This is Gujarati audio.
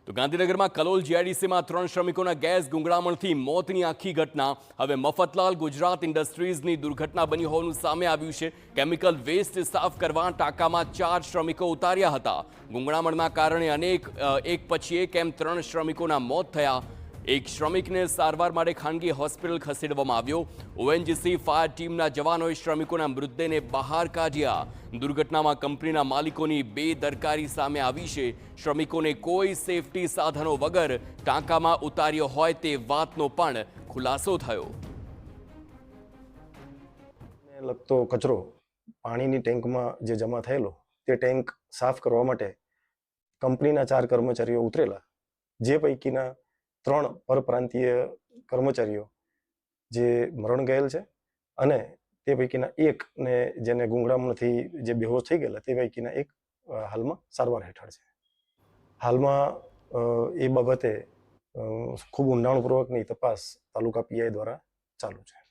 તો ગાંધીનગરમાં કલોલ જીઆઈડીસીમાં 3 શ્રમિકોના ગેસ ગુંગળામણથી મોતની આખી ઘટના. હવે મફતલાલ ગુજરાત ઇન્ડસ્ટ્રીઝની દુર્ઘટના બની હોવાનું સામે આવ્યું છે. કેમિકલ વેસ્ટ સાફ કરવા ટાંકામાં 4 શ્રમિકો ઉતાર્યા હતા. ગુંગળામણના કારણે એક પછી એક એમ 3 શ્રમિકોના મોત થયા. એક શ્રમિકને સારવાર માટે ખાનગી હોસ્પિટલ ખસેડવામાં આવ્યો. ઓએનજીસી ફાયર ટીમના જવાનોએ શ્રમિકોના મૃતદેહને બહાર કાઢ્યા. દુર્ઘટનામાં કંપનીના માલિકોની બેદરકારી સામે આવી છે. શ્રમિકોને કોઈ સેફટી સાધનો વગર ટાંકામાં ઉતાર્યો હોય તે વાતનો પણ ખુલાસો થયો. લગતો કચરો પાણીની ટેન્કમાં જે જમા થયેલો તે ટેન્ક સાફ કરવા માટે કંપનીના 4 કર્મચારીઓ ઉતરેલા, જે પૈકીના 3 પરપ્રાંતીય કર્મચારીઓ જે મરણ ગયેલ છે અને તે પૈકીના એકને જેને ગુંગળામણથી જે બેહોશ થઈ ગયેલા તે પૈકીના એક હાલમાં સારવાર હેઠળ છે. હાલમાં એ બાબતે ખૂબ ઊંડાણપૂર્વકની તપાસ તાલુકા પીઆઈ દ્વારા ચાલુ છે.